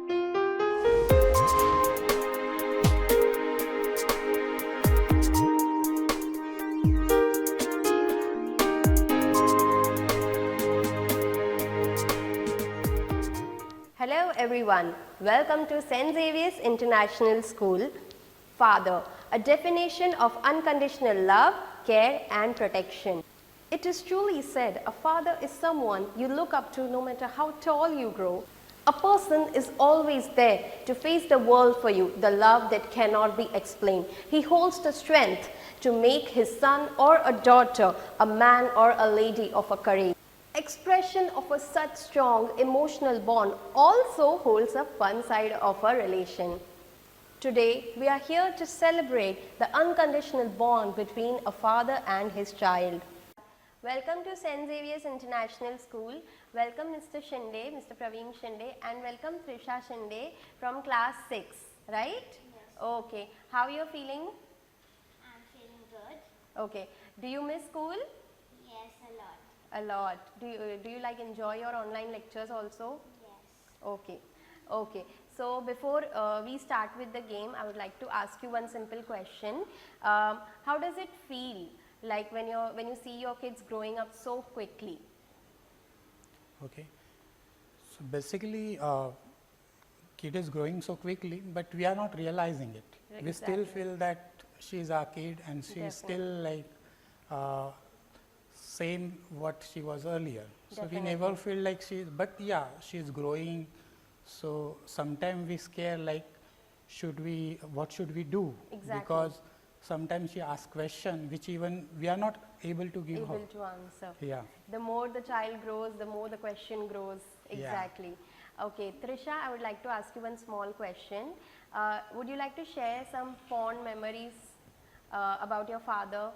Hello everyone, welcome to St. Xavier's International School. Father, a definition of unconditional love, care and protection. It is truly said, a father is someone you look up to no matter how tall you grow. A person is always there to face the world for you, the love that cannot be explained. He holds the strength to make his son or a daughter a man or a lady of a courage. Expression of a such strong emotional bond also holds a fun side of a relation. Today, we are here to celebrate the unconditional bond between a father and his child. Welcome to St. Xavier's International School. Welcome Mr. Shinde, Mr. Praveen Shinde, and welcome Trisha Shinde from class 6, right? Yes. Okay. How you feeling? I'm feeling good. Okay. Do you miss school? Yes, a lot. A lot. Do you like enjoy your online lectures also? Yes. Okay. Okay. So before we start with the game, I would like to ask you one simple question. How does it feel like when you see your kids growing up so quickly? Okay. So basically, kid is growing so quickly, but we are not realizing it. We still Exactly. feel that she is our kid and she is still like same what she was earlier. So we never Definitely. feel like she is, but yeah, she is growing. So sometimes we scare like, what should we do? Exactly. Because sometimes she asks question which even we are not able to give her. Able to answer. Yeah. The more the child grows, the more the question grows. Yeah. Exactly. Okay, Trisha, I would like to ask you one small question. Would you like to share some fond memories about your father?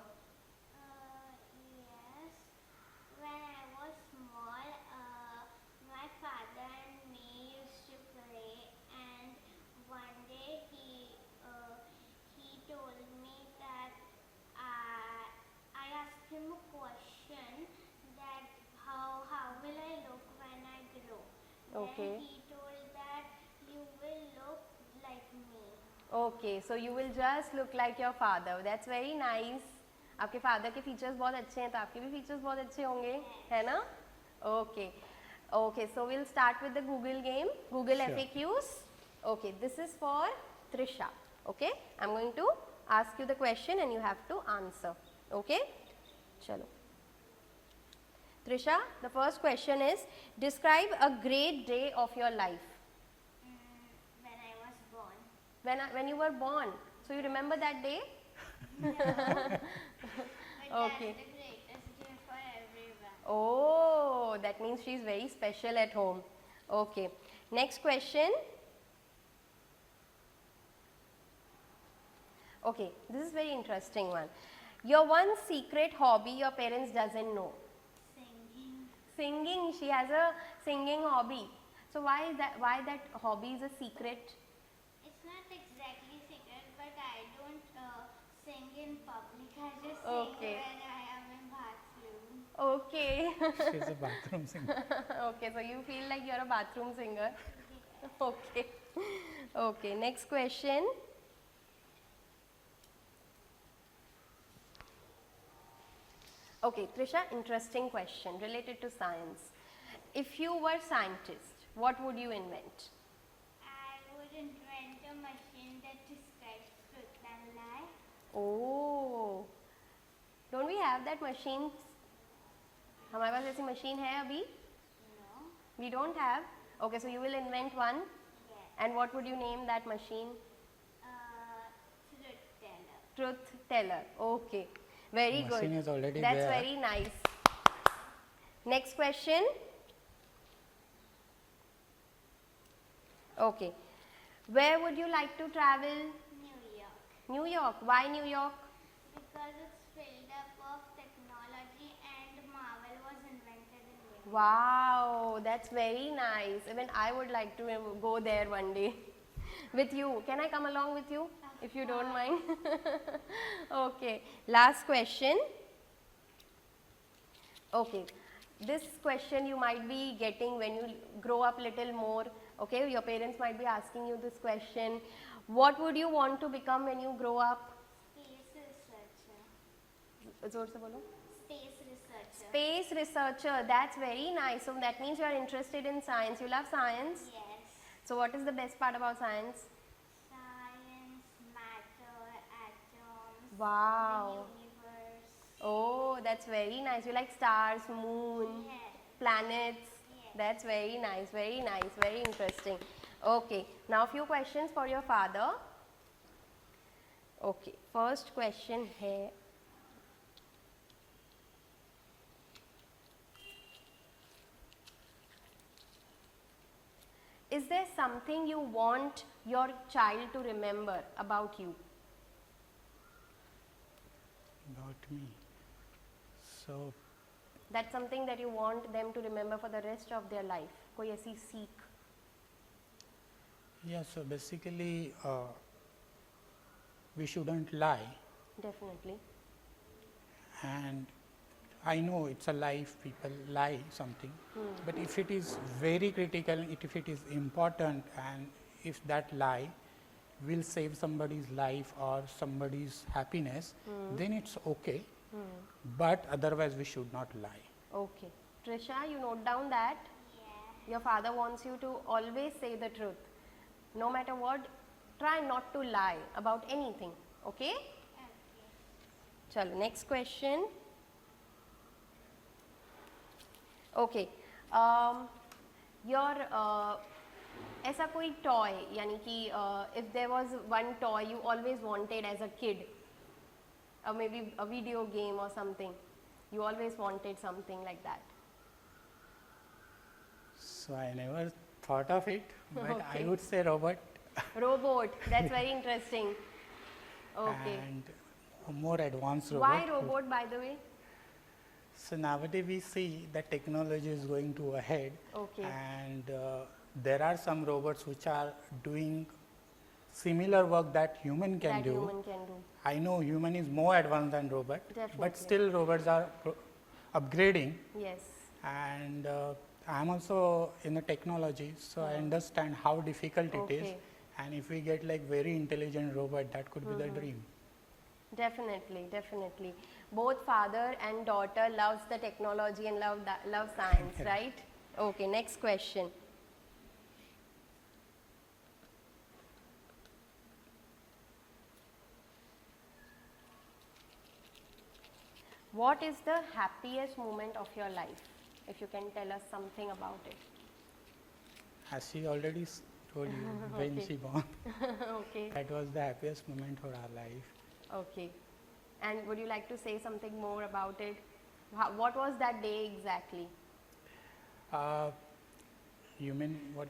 Yes. When I was small, my father and me used to play, and one day he told me that I asked him a question that how will I look when I grow? Okay. Then he told that you will look like me. Okay, so you will just look like your father. That's very nice. आपके father के features बहुत अच्छे हैं तो आपके भी features बहुत अच्छे होंगे, है ना? Okay. Okay, so we'll start with the Google game, Google Sure. FAQs. Okay, this is for Trisha. Okay, I'm going to ask you the question and you have to answer. Okay, chalo. Trisha, the first question is, describe a great day of your life. When I was born. When you were born. So you remember that day? But Okay. that's the greatest day for everyone. Oh, that means she's very special at home. Okay. Next question. Okay, this is very interesting one. Your one secret hobby your parents doesn't know. Singing. Singing. She has a singing hobby. So why is that? Why that hobby is a secret? It's not exactly secret, but I don't sing in public. I just Okay. sing when I am in bathroom. Okay. She is a bathroom singer. Okay, so you feel like you're a bathroom singer. Okay. Okay, next question. Okay, Trisha, interesting question related to science. If you were scientist, what would you invent? I would invent a machine that describes truth and lie. Oh, don't we have that machine? हमारे पास ऐसी machine है अभी? No. We don't have. Okay, so you will invent one. Yes. And what would you name that machine? Truth teller. Truth teller. Okay, very good. Machine is already That's there. very nice. Next question. Okay, where would you like to travel? New York. New York. Why New York? Because it's filled up of technology and Marvel was invented in New York. Wow, that's very nice. Even I would like to go there one day with you. Can I come along with you if you don't mind? Okay, last question. Okay, this question you might be getting when you grow up little more. Okay, your parents might be asking you this question. What would you want to become when you grow up? Space researcher. जोर से बोलो. Space researcher. Space researcher. That's very nice. So that means you are interested in science. You love science. Yes. So what is the best part about science? Science, matter, atoms, Wow. the universe. Oh, that's very nice. You like stars, moon, Yes. planets. Yes. That's very nice, very interesting. Okay, now few questions for your father. Okay, first question here. Is there something you want your child to remember about you? About me. So That's something that you want them to remember for the rest of their life. कोई ऐसी सीख. yeah, so basically we shouldn't lie, Definitely. and I know it's a life, people lie something, but if it is very critical, if it is important, and if that lie will save somebody's life or somebody's happiness, then it's okay, but otherwise we should not lie. Okay. Trisha, you note down that Yeah. your father wants you to always say the truth. No matter what, try not to lie about anything. Okay? Okay. Chalo, next question. Okay. Your ऐसा कोई toy यानी कि if there was one toy you always wanted as a kid, or maybe a video game or something, you always wanted something like that. So I never thought of it, but Okay. I would say robot. Robot, that's very interesting. Okay. And more advanced robot. Why robot, by the way? So nowadays we see that technology is going to ahead, Okay. and there are some robots which are doing similar work that human can That do. human can do. I know human is more advanced than robot, Definitely. but still robots are upgrading, Yes. and I am also in the technology, so I understand how difficult it is. Okay. And if we get like very intelligent robot, that could be the dream. Definitely, definitely. Both father and daughter loves the technology and love science, right? Okay, next question. What is the happiest moment of your life? If you can tell us something about it. As she already told you, when Okay. she born, Okay, that was the happiest moment for our life. okay. And would you like to say something more about it? What was that day exactly? You mean what?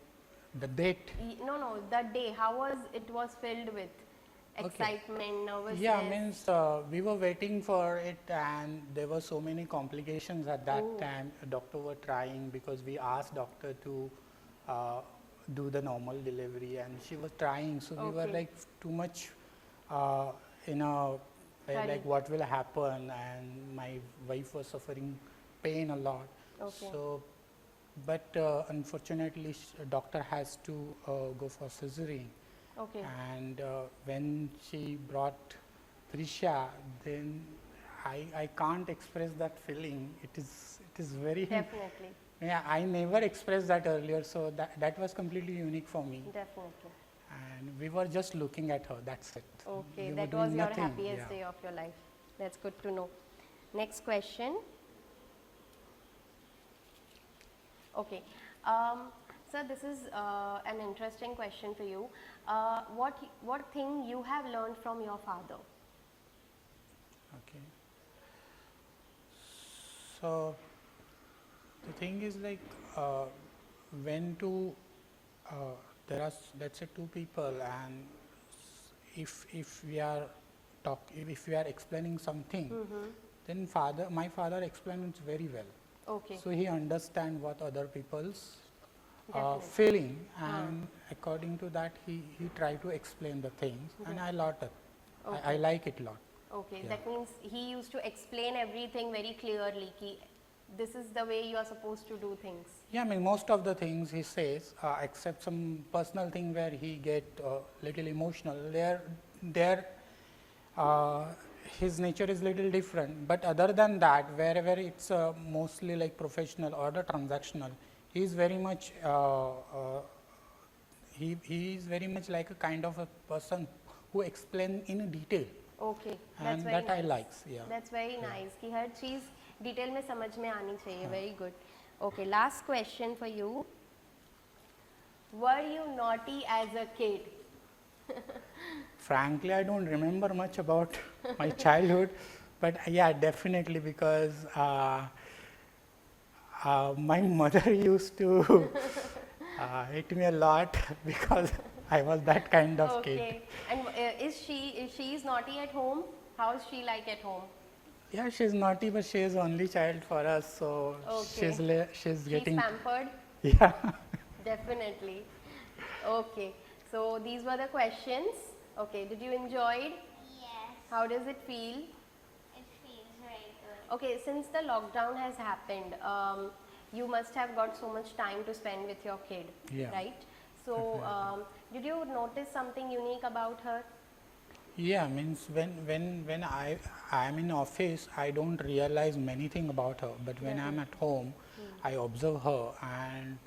The date? No, no, the day. How was it was filled with Okay. excitement, nervousness? Yeah, means we were waiting for it, and there were so many complications at that Oh. time. A doctor were trying because we asked doctor to do the normal delivery, and she was trying. So we were Okay. like too much in a Hurry. like what will happen, and my wife was suffering pain a lot. Okay. So, but unfortunately, doctor has to go for cesarean. Okay. And when she brought Trisha, then I can't express that feeling. It is very Definitely, yeah. I never expressed that earlier, so that was completely unique for me. definitely. And we were just looking at her. That's it. Okay, We were that doing was your nothing, happiest yeah. day of your life. That's good to know. Next question. Okay. Sir, this is an interesting question for you. What thing you have learned from your father? Okay. So the thing is like when to there are let's say two people, and if we are if we are explaining something, then my father explains very well. Okay. So he understands what other people's Definitely. feeling, and according to that he try to explain the things, and I lot it. I Okay. like it lot. Okay, Yeah. that means he used to explain everything very clearly. Ki this is the way you are supposed to do things. Yeah, I mean, most of the things he says, except some personal thing where he get little emotional, his nature is little different. But other than that, wherever it's mostly like professional or the transactional, he is very much he is very much like a kind of a person who explain in detail, Okay, that's and very that nice. I likes. Yeah. That's very nice कि हर चीज़ detail में समझ में आनी चाहिए. Very good. Okay, last question for you. Were you naughty as a kid? Frankly, I don't remember much about my childhood, but yeah, definitely because my mother used to hit me a lot because I was that kind of kid. Okay. And is she is naughty at home? How is she like at home? Yeah, she's naughty, but she is only child for us, so Okay. she's She's getting pampered? yeah. Definitely. Okay. So these were the questions. Okay. Did you enjoy it? Yes, How does it feel? it feels very good. Okay. Since the lockdown has happened, you must have got so much time to spend with your kid, Yeah. right? So did you notice something unique about her? Yeah, means when I am in office, I don't realize many thing about her. But when I'm at home, I observe her and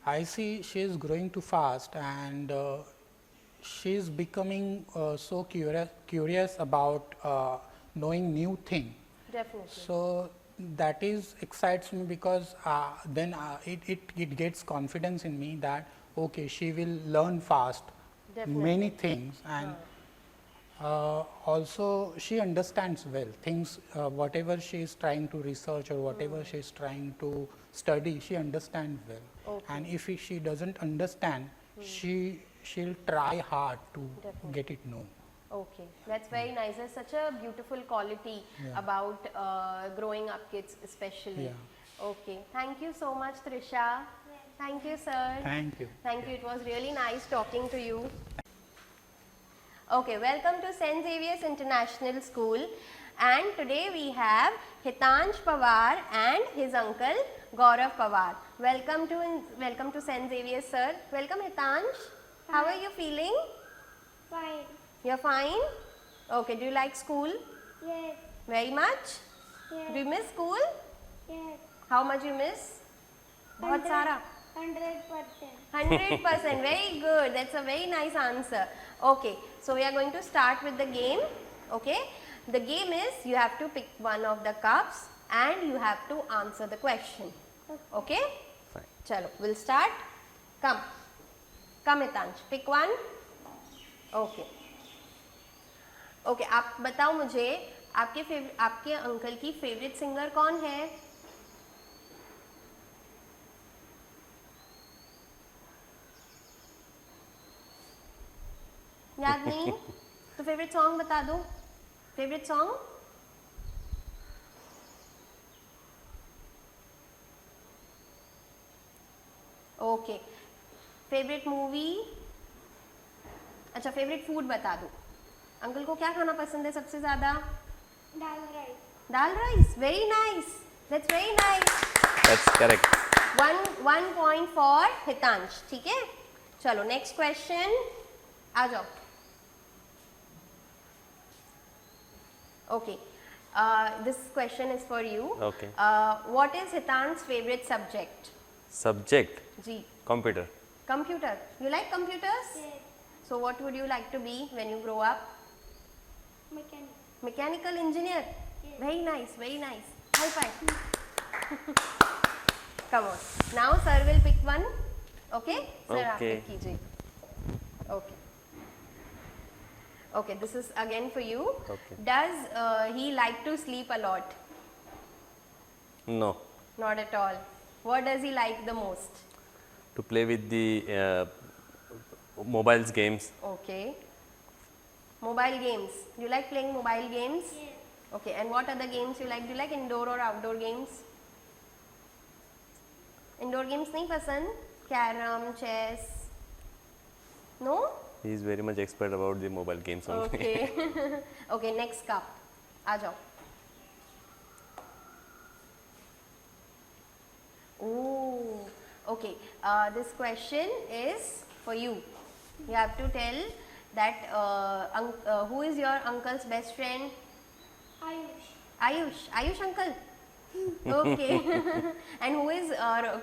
I see she is growing too fast, and she is becoming so curious about knowing new thing. Definitely. So that is excites me because then it gets confidence in me that okay, she will learn fast many things, and also she understands well things, whatever she is trying to research or whatever she is trying to study, she understands well. Okay. And if she doesn't understand, she'll try hard to Definitely. get it known. Okay, that's very nice. There's such a beautiful quality Yeah. about growing up kids, especially. Yeah. Okay, thank you so much, Trisha. Thank you, sir. Thank you. Thank you. It was really nice talking to you. Okay, welcome to St. Xavier's International School. And today we have Hitansh Pawar and his uncle Gaurav Pawar. Welcome to St. Xavier's, sir. Welcome, Hitansh. How are you feeling? Fine. You're fine? Okay, do you like school? Yes, Very much? yes, Do you miss school? yes. How much you miss? बहुत सारा. 100%. 100%. Very good. That's a very nice answer. Okay, so we are going to start with the game. Okay, the game is you have to pick one of the cups and you have to answer the question. Okay? Fine. Chalo, we'll start. Come, Hitansh. Pick one. Okay. Okay, आप बताओ मुझे आपके uncle की favourite singer कौन है? याद नहीं? तो फेवरेट सॉन्ग बता दो. Favourite song? Okay. Favourite movie? अच्छा, फेवरेट फूड बता दो. अंकल को क्या खाना पसंद है सबसे ज्यादा? Dal rice. Dal rice. Very nice. That's very nice. That's correct. One point for Hitansh. ठीक है, चलो नेक्स्ट क्वेश्चन. आ जाओ. Okay, this question is for you. Okay. What is Hitansh favourite subject? Subject, जी. computer. Computer. You like computers? Yes. So what would you like to be when you grow up? Mechanic. Mechanical engineer. Yes. Very nice, very nice. High five. Come on. Now sir will pick one. Okay? Sir आप Okay. pick कीजिए. Okay. Okay, this is again for you. Okay. Does he like to sleep a lot? No. Not at all. What does he like the most? To play with the mobiles games. Okay. Mobile games. You like playing mobile games? Yes. Okay, and what other games you like? Do you like indoor or outdoor games? Indoor games नहीं पसंद? Carom, chess? No? He is very much expert about the mobile games only. Okay. Okay, next cup. आ जाओ. Okay, this question is for you. You have to tell that who is your uncle's best friend? Ayush. Ayush uncle. Okay. And who is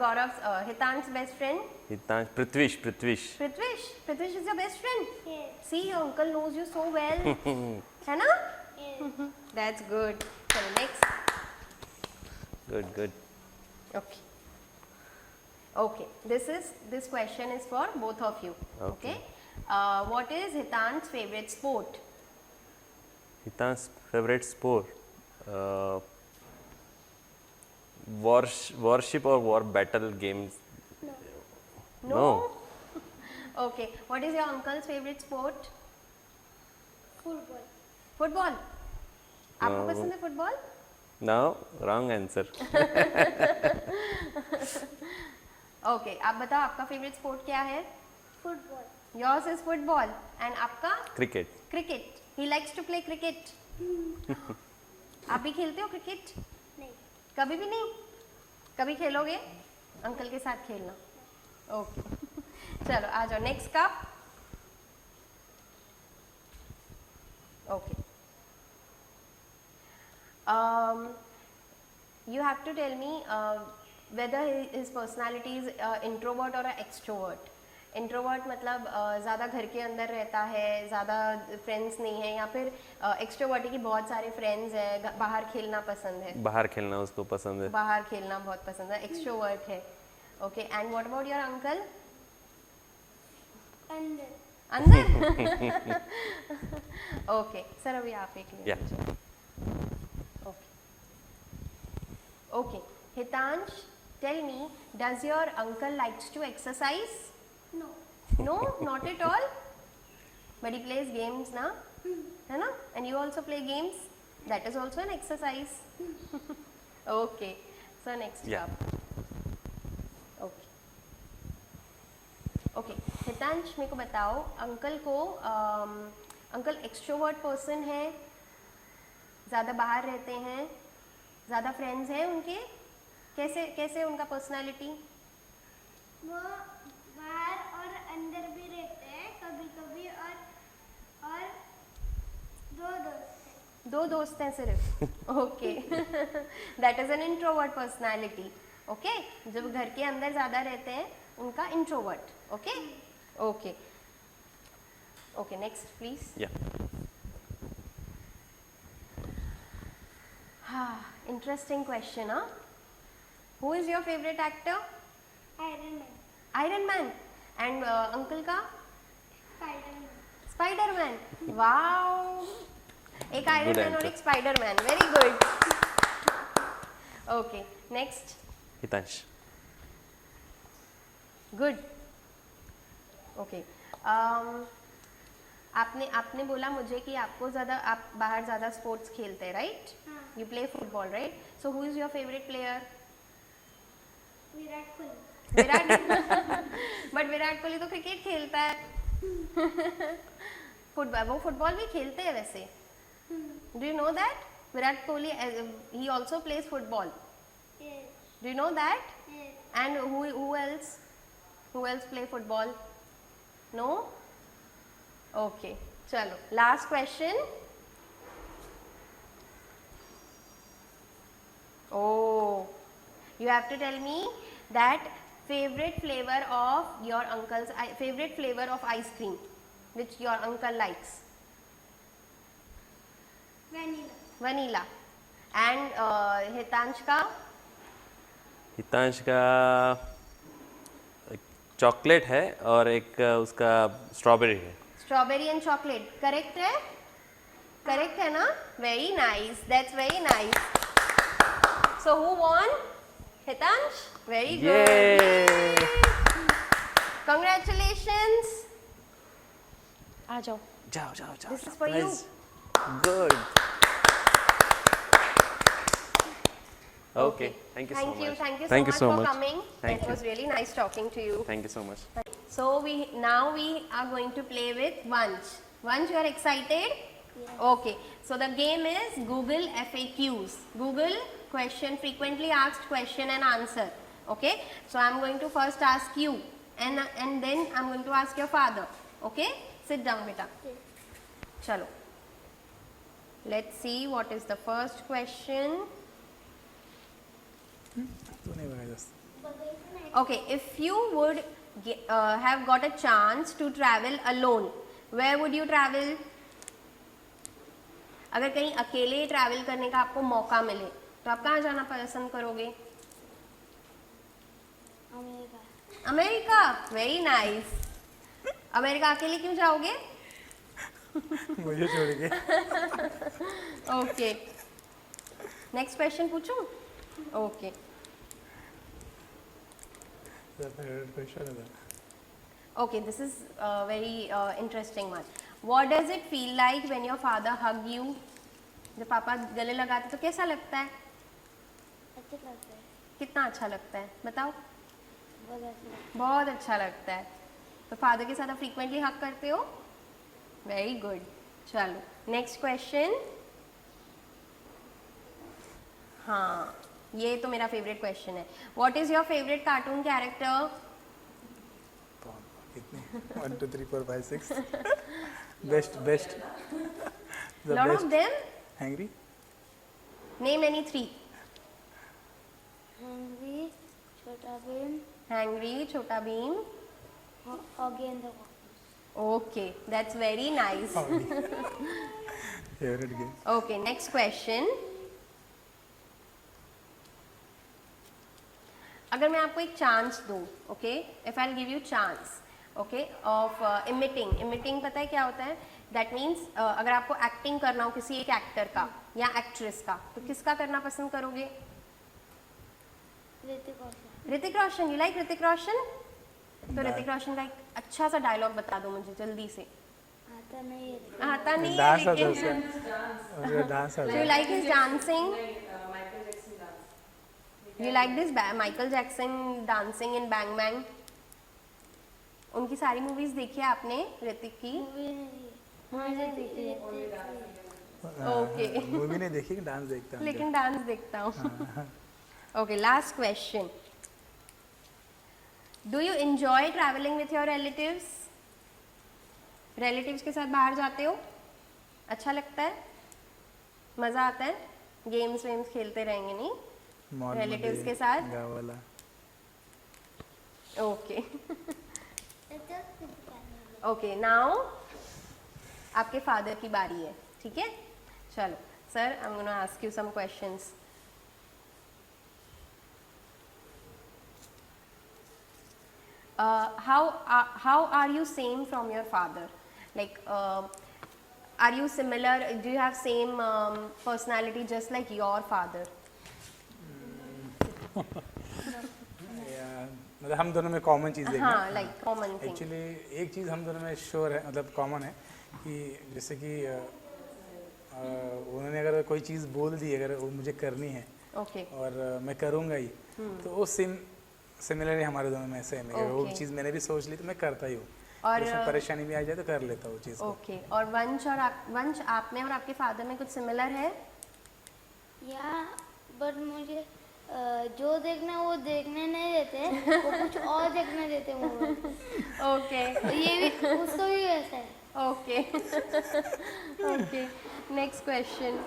Gaurav's Hitansh's best friend? Hitansh, Prithvish. Prithvish is your best friend. Yes. See, your uncle knows you so well. है ना? Yes. That's good. So next. Good. Okay. Okay. This question is for both of you. Okay. What is Hitansh's favorite sport? Hitansh's favorite sport? Warship or war battle games? No. Okay. What is your uncle's favorite sport? Football. Football. आपको पसंद है football? No, wrong answer. Okay, आप बताओ आपका favourite sport क्या है? Football. Yours is football and आपका? Cricket. Cricket. He likes to play cricket. आप भी खेलते हो क्रिकेट? नहीं. कभी भी नहीं? कभी खेलोगे? अंकल के साथ खेलना. ओके. चलो आ जाओ next cup. Okay. You have to tell me whether his personality is introvert or an extrovert. Introvert मतलब ज़्यादा घर के अंदर रहता है, ज़्यादा फ्रेंड्स नहीं है, या फिर extrovert की बहुत सारे फ्रेंड्स हैं, बाहर खेलना पसंद है. बाहर खेलना उसको पसंद है. बाहर खेलना बहुत पसंद है, extrovert है. Okay, and what about your uncle? Under. अंदर. Okay, सर अभी आप एक ले Yeah. लीजिए. Okay. Okay, Hitansh, tell me, does your uncle likes to exercise? No. No, not at all. But he plays games, na? है ना? And you also play games. That is also an exercise. Okay. So next Yeah. up. Okay. Okay. Hitansh मेरे को बताओ, uncle को uncle extrovert person है, ज़्यादा बाहर रहते हैं, ज़्यादा फ्रेंड्स हैं उनके, कैसे उनका पर्सनालिटी? वो बाहर और अंदर भी रहते हैं कभी-कभी, और दो दोस्त हैं. सिर्फ. Okay. That is an introvert personality. Okay, जब घर के अंदर ज़्यादा रहते हैं उनका introvert. Okay. Okay. Okay, next please. Yeah. Interesting question, huh? Who is your favorite actor? Iron Man. Iron Man. And uncle का? Spider-Man. Spider-Man. Wow. एक Iron Good Man और answer. एक Spider-Man. Very good. Okay. Next. Hitansh. Good. Okay. आपने बोला मुझे कि आपको ज़्यादा, आप बाहर ज़्यादा स्पोर्ट्स खेलते हैं, राइट? हाँ. You play football, right? So who is your favourite player? Virat Kohli. But Virat Kohli तो क्रिकेट खेलता है. फुटबॉल, वो फुटबॉल भी खेलते हैं वैसे. Do you know that Virat Kohli he also plays football? Yes. Do you know that? Yes. And who else play football? No? Okay, chalo, last question. Oh, you have to tell me that favorite flavor of your uncle's favorite flavor of ice cream which your uncle likes. Vanilla. And Hitansh ka? Hitansh का chocolate है और एक उसका strawberry है. Strawberry and chocolate. Correct है? Correct है ना? Very nice. That's very nice. So who won? Hitansh? Very good. Yay! Congratulations. आ जाओ. जाओ. This is for you. Good. Okay. Thank you so much. Thank you so much for coming. Thank It you. was really nice talking to you. Thank you so much. So we are going to play with Vansh. Vansh, you are excited? Yes. Okay. So the game is Google FAQs. Google question, frequently asked question and answer. Okay, so I'm going to first ask you, and then I'm going to ask your father. Okay, sit down beta. Chalo, let's see what is the first question. तो नहीं बगा just Okay, if you would have got a chance to travel alone, where would you travel? अगर कहीं अकेले travel करने का आपको मौका मिले तो आप कहाँ जाना पसंद करोगे? America. America, very nice. America अकेले क्यों जाओगे? मुझे छोड़ के ओके, नेक्स्ट क्वेश्चन पूछूं? ओके, क्वेश्चन है okay, this is a very interesting one. What does it feel like when your father hug you? जब पापा गले लगाते तो कैसा लगता है? अच्छा लगता है। कितना अच्छा लगता है बताओ? बहुत अच्छा। बहुत अच्छा लगता है। तो फादर के साथ आप फ्रीक्वेंटली हग करते हो? Very good. चलो नेक्स्ट क्वेश्चन। हाँ, ये तो मेरा फेवरेट क्वेश्चन है। What is your favourite cartoon character? कितने 1 2 3 4 5 6 best lot of them. Hangry name any 3। Hungry, छोटा भीम, हैंग्री, छोटा Bhim. Oggy and the cockroach. Okay, that's very nice. Favourite game okay, next question. अगर मैं आपको एक चांस दूं, okay, if I give you chance, okay, of emitting पता है क्या होता है? दैट मीन्स अगर आपको एक्टिंग करना हो किसी एक एक्टर का या एक्ट्रेस का, तो किसका करना पसंद करोगे? ऋतिक रोशन। ऋतिक रोशन। You like Hrithik Roshan? तो ऋतिक रोशन का एक अच्छा सा डायलॉग बता दो मुझे जल्दी से। आता नहीं है। आता नहीं है डांस आता लेकिन उसका डांस आता you like his dancing? You like this Michael Jackson dancing in Bang Bang? उनकी सारी मूवीज देखी है आपने ऋतिक की? मूवी नहीं देखी है। ओके, मूवी नहीं देखी डांस देखता हूँ लेकिन डांस देखता हूँ। Okay, last question. Do you enjoy travelling with your relatives? Relatives के साथ बाहर जाते हो? अच्छा लगता है? मजा आता है? गेम्स वेम्स खेलते रहेंगे नहीं रिलेटिव्स के साथ? गाँव वाला ओके ओके, नाउ आपके फादर की बारी है, ठीक है? चलो sir, I am gonna ask you some questions. how are you same from your father? Like are you similar? Do you have same personality just like your father? मतलब हम दोनों में कॉमन चीज़ देखना हाँ, लाइक कॉमन थिंग। एक्चुअली एक चीज़ हम दोनों में श्योर है, मतलब कॉमन है कि जैसे कि उन्होंने अगर कोई चीज़ बोल दी, अगर वो मुझे करनी है ओके, और मैं करूँगा ही, तो वो सिमिलर हमारे दोनों में सेम है। वो चीज़ मैंने भी सोच ली तो मैं करता ही हूँ, और उसमें परेशानी भी आ जाए तो कर लेता हूँ चीज़ को। ओके। और वंश आप में और आपके फादर में कुछ सिमिलर है? या बट मुझे जो देखना है वो देखने नहीं देते, वो कुछ और देखने देते मूवी। ओके, ये भी उसको भी वैसा है। Okay okay, next question.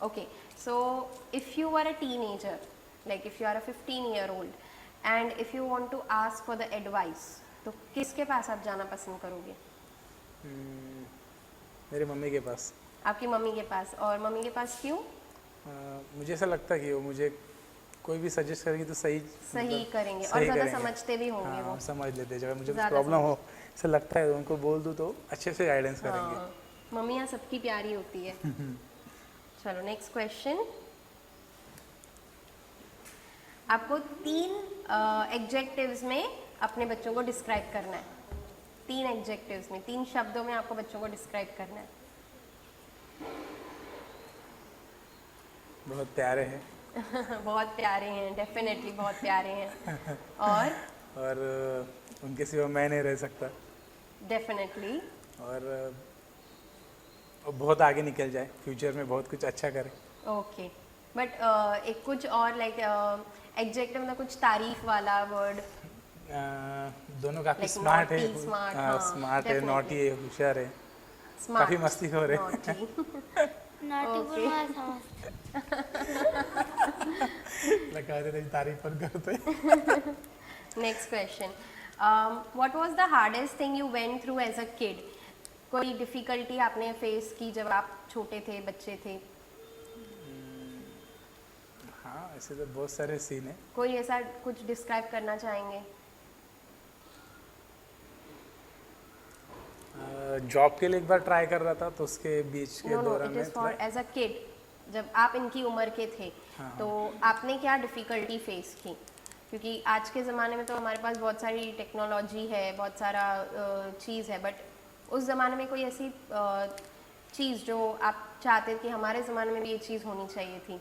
Okay, so if you are a teenager, like if you are a 15-year-old, and if you want to ask for the advice, तो किसके पास आप जाना पसंद करोगे? मेरे मम्मी के पास। आपकी मम्मी के पास। और मम्मी के पास क्यों? मुझे ऐसा लगता है कि वो मुझे कोई भी सजेस्ट करेंगे तो सही करेंगे, सही और ज़्यादा करेंगे। समझते भी होंगे हाँ, वो। समझ लेते हैं। अगर मुझे ज़्यादा प्रॉब्लम हो, ऐसा लगता है, उनको बोल दूँ तो अच्छे से गाइडेंस करेंगे। हाँ, मम्मियाँ सबकी प्यारी होती है। चलो नेक्स्ट क्वेश्चन। आपको 3 एडजेक्टिव्स में अपने बच्चों को डिस्क्राइब करना है। 3 एडजेक्टिव्स में, 3 शब्दों में आपको बच्चों को डिस्क्राइब करना है। बहुत प्यारे हैं। बहुत प्यारे हैं, डेफिनेटली बहुत प्यारे हैं। और उनके सिवा मैं नहीं रह सकता। डेफिनेटली। और और बहुत आगे निकल जाए, फ्यूचर में बहुत कुछ अच्छा करे। ओके, बट एक कुछ और लाइक एग्जेक्टिव मतलब कुछ तारीफ वाला वर्ड। दोनों काफ़ी Like स्मार्ट है, naughty, smart, हाँ, स्मार्ट है, definitely. नॉटी है, होशियार है, स्मार्ट, काफ़ी मस्ती हो रहे। naughty. Naughty Okay. बोलना समझते। लगा रहे थे तारीफ पर करते। Next question. What was the hardest thing you went through as a kid? कोई डिफिकल्टी आपने फेस की जब आप छोटे थे, बच्चे थे? हाँ, ऐसे तो बहुत सारे सीन है। कोई ऐसा कुछ डिस्क्राइब करना चाहेंगे? जॉब के लिए एक बार ट्राई कर रहा था, तो उसके बीच के नो नो, दौरान इट में is for as a kid, जब आप इनकी उम्र के थे, हाँ, तो आपने क्या डिफिकल्टी फेस की? क्योंकि आज के ज़माने में तो हमारे पास बहुत सारी टेक्नोलॉजी है, बहुत सारा चीज़ है, बट उस ज़माने में कोई ऐसी चीज़ जो आप चाहते थे कि हमारे ज़माने में भी ये चीज़ होनी चाहिए थी?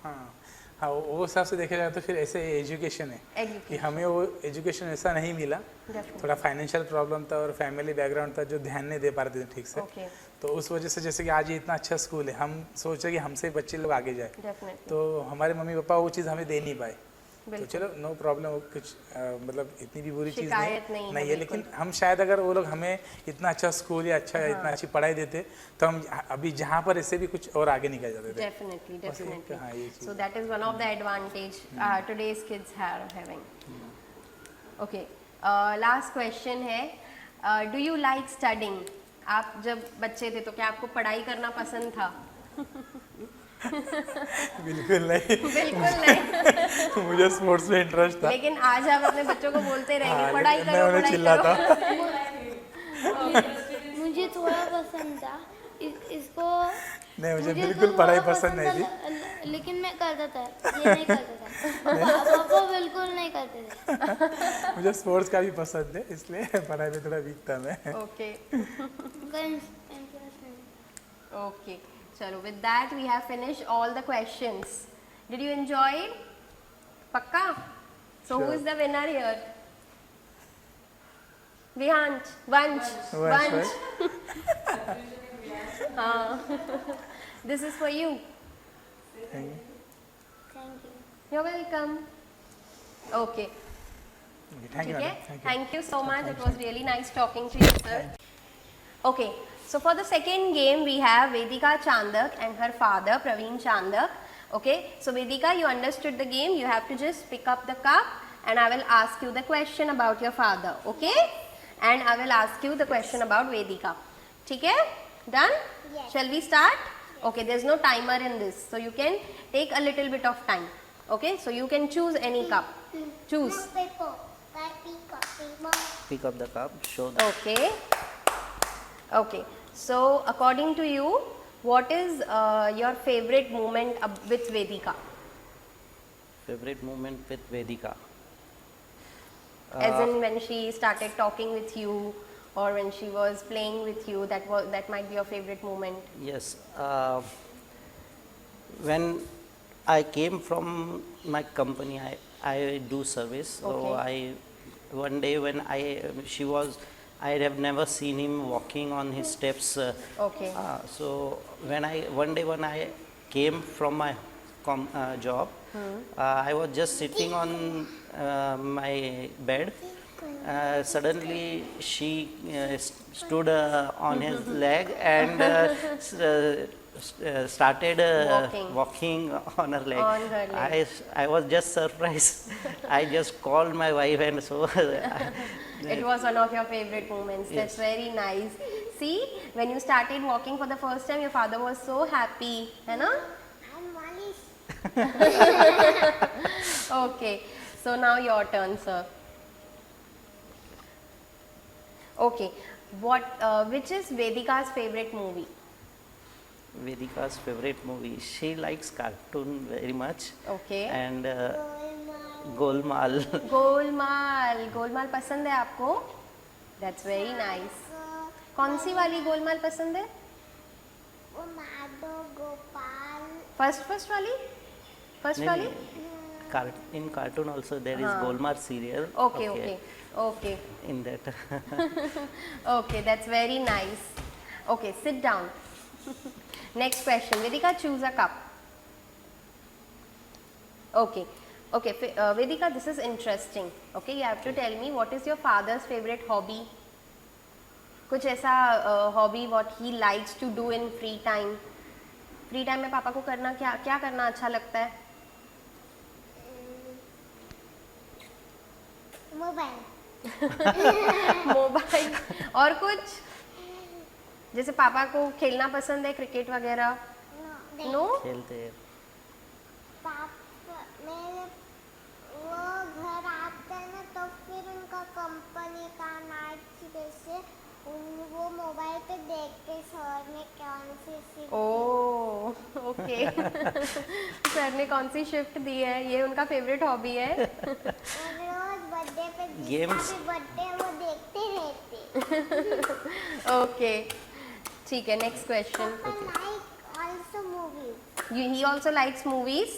हाँ हाँ, वो हिसाब से देखा जाए तो फिर ऐसे एजुकेशन है कि एजुकेशन, हमें वो एजुकेशन ऐसा नहीं मिला, डेफिनेटली। थोड़ा फाइनेंशियल प्रॉब्लम था और फैमिली बैकग्राउंड था जो ध्यान नहीं दे पा रहे थे ठीक से। ओके, तो उस वजह से जैसे कि आज ये इतना अच्छा स्कूल है, हम सोचे कि हमसे बच्चे लोग आगे जाए, डेफिनेटली, तो हमारे मम्मी पापा वो चीज़ हमें दे नहीं पाए। तो बिल्कुल। चलो नो प्रॉब्लम, कुछ मतलब इतनी भी बुरी चीज़ शिकायत नहीं है, नहीं है, बिल्कुल। लेकिन हम शायद अगर वो लोग हमें इतना अच्छा स्कूल या अच्छा इतना अच्छी पढ़ाई देते तो हम अभी जहाँ पर ऐसे भी कुछ और आगे निकल जाते थे। definitely, बस एक, definitely. हाँ, ये चीज़ So that is one of the advantage today's kids are having. Okay, last question है, do you like studying? आप जब बच्चे थे तो क्या आपको पढ़ाई करना पसंद था? बिल्कुल नहीं। बिल्कुल नहीं। मुझे स्पोर्ट्स में इंटरेस्ट था। लेकिन आज आप अपने बच्चों को बोलते रहेंगे हाँ, पढ़ाई लेकिन करो, मैं उन्हें पढ़ाई चिल्लाता। करो। मुझे थोड़ा पसंद था इसको। नहीं, मुझे तो बिल्कुल पढ़ाई थोड़ा पसंद नहीं थी। था, लेकिन मैं करता था, ये नहीं करता था। पापा बिल्कुल नहीं करते थे। मुझे स्पोर्ट्स का भी पसंद है, इसलिए पढ़ाई में थोड़ा वीक था मैं। Okay. उनका इंटरेस्ट नहीं। Okay. चलो, with that we have finished all the questions. Did you enjoy it? Pakka? So who Sure. is the winner here? Vihansh, Vansh, Vansh, This is for you. Thank you. You're welcome. Okay. Thank you Okay. Madam, thank you. Thank you so much. It was really nice talking to you, sir. Okay. So for the second game, we have Vedika Chandak and her father Praveen Chandak. Okay. So Vedika, you understood the game. You have to just pick up the cup, and I will ask you the question about your father. Okay. And I will ask you the question about Vedika. ठीक है? Done? Yes. Shall we start? Okay. There's no timer in this, so you can take a little bit of time. Okay. So you can choose any cup. Choose. No paper. Paper. Pick up the cup, show the Okay. Okay. So according to you, what is your favorite moment with Vedika? favorite moment with Vedika. As in when she started talking with you, or when she was playing with you, that might be your favorite moment. Yes, when I came from my company, I do service. So Okay. one day when I have never seen him walking on his steps. Okay. So one day when I came from my job, I was just sitting on my bed. Suddenly she stood on his leg and started walking on her leg. On her leg. I was just surprised. I just called my wife, and so It was one of your favorite moments. Yes. That's very nice. See, when you started walking for the first time, your father was so happy, है ना? I'm Malish. Okay, so now your turn, sir. Okay, which is Vedika's favorite movie? Vedika's favorite movie. She likes cartoon very much. Okay. And Golmaal. Golmaal, Golmaal पसंद है आपको? That's very nice. कौन सी वाली गोलमाल पसंद है? वो माधव गोपाल. फर्स्ट वाली? फर्स्ट वाली? In cartoon also there is Golmaal serial. Okay. In that. Okay, that's very nice. Okay, sit down. Next question. Vedika, choose a cup. Okay. Okay, Vedika, this is interesting. Okay, you have to tell me what is your father's favorite hobby? कुछ ऐसा hobby what he likes to do in free time. Free time में पापा को करना क्या करना अच्छा लगता है? मोबाइल और कुछ जैसे पापा को खेलना पसंद है क्रिकेट वगैरह? नो खेलते हैं। पापा मेरे वो घर आते हैं ना तो फिर उनका कंपनी का नाइट जैसे वो मोबाइल पे देख के सर ने कौन सी ओके सर ने कौन सी शिफ्ट दी है ये उनका फेवरेट हॉबी है। रोज बर्थडे पे Games. बर्थडे वो देखते रहते। ओके ठीक है next question. Like also movies. He also likes movies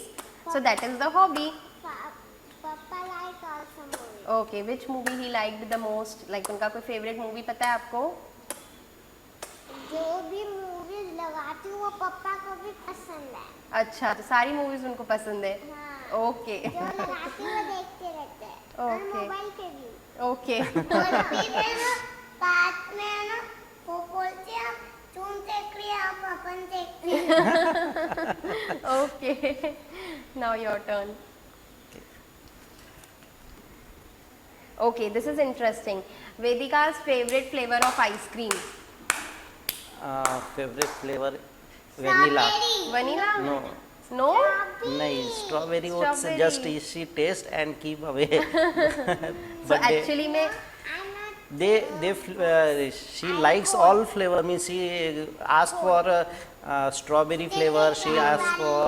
so that is the hobby. पापा like also movies. Okay which movie he liked the most? Like उनका कोई फेवरेट मूवी पता है आपको? जो भी मूवीज लगाती हूँ वो पापा को भी पसंद है। अच्छा तो सारी मूवीज उनको पसंद है। हाँ। ओके जो लगाती हूँ वो देखते रहते हैं। और Okay. मोबाइल पे भी। ओके और फिर है ना पास में है ना वो बोलते हैं तुम देख रही है आप अपन देखते हैं। Okay now your turn. Okay, this is interesting. Vedika's favorite flavor of ice cream. Favorite flavor vanilla. Vanilla? No, No? नहीं strawberry वो Strawberry. just she taste and keep away. So But actually में I'm not she likes all flavor. Means she asked for strawberry flavor. She asked for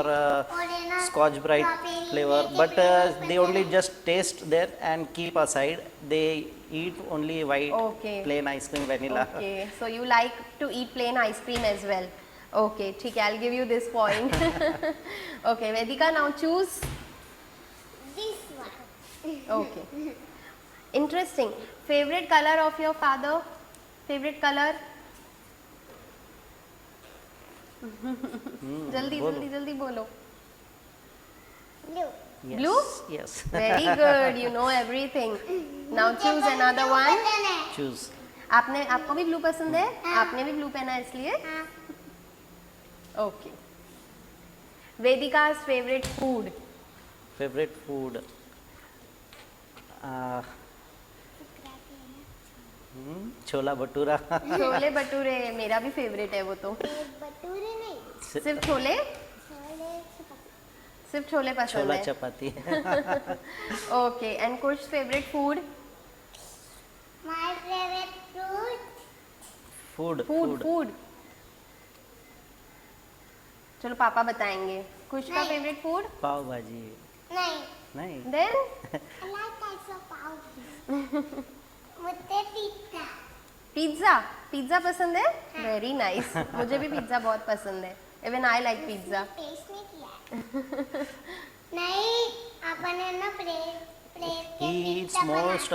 Scotch Brite flavor. But they only just taste there and keep aside. They eat only white Okay. plain ice cream vanilla. Okay, so you like to eat plain ice cream as well. Okay, ठीक है, I'll give you this point. Okay, Vedika, now choose. this one. Okay. Interesting. Favorite color of your father? Favorite color? जल्दी बोलो. जल्दी जल्दी बोलो. Blue. Yes. Blue? Yes. Very good. You know everything. Now choose another one. पसंद है। Choose. आपको भी blue पसंद है? आपने भी ब्लू पहना है इसलिए? हाँ। Okay. Vedika's favorite food. Favorite food. छोला भटूरा. छोले भटूरे मेरा भी फेवरेट है वो तो. भटूरे नहीं। सिर्फ छोले? छोले चपाती। सिर्फ छोले पसंद छोला है. चपाती. Okay. And Kush's favorite food? My favorite fruit. Food. Food. चलो पापा बताएंगे. कुश का नहीं. Favourite food? पाव भाजी. नहीं। नहीं. Then I like types of पाव। मुझे पिज्जा। पिज्जा पसंद है? Very nice. मुझे भी पिज्जा बहुत पसंद है. Even I like pizza. Taste नहीं किया है। नहीं अपन ना plate He eats most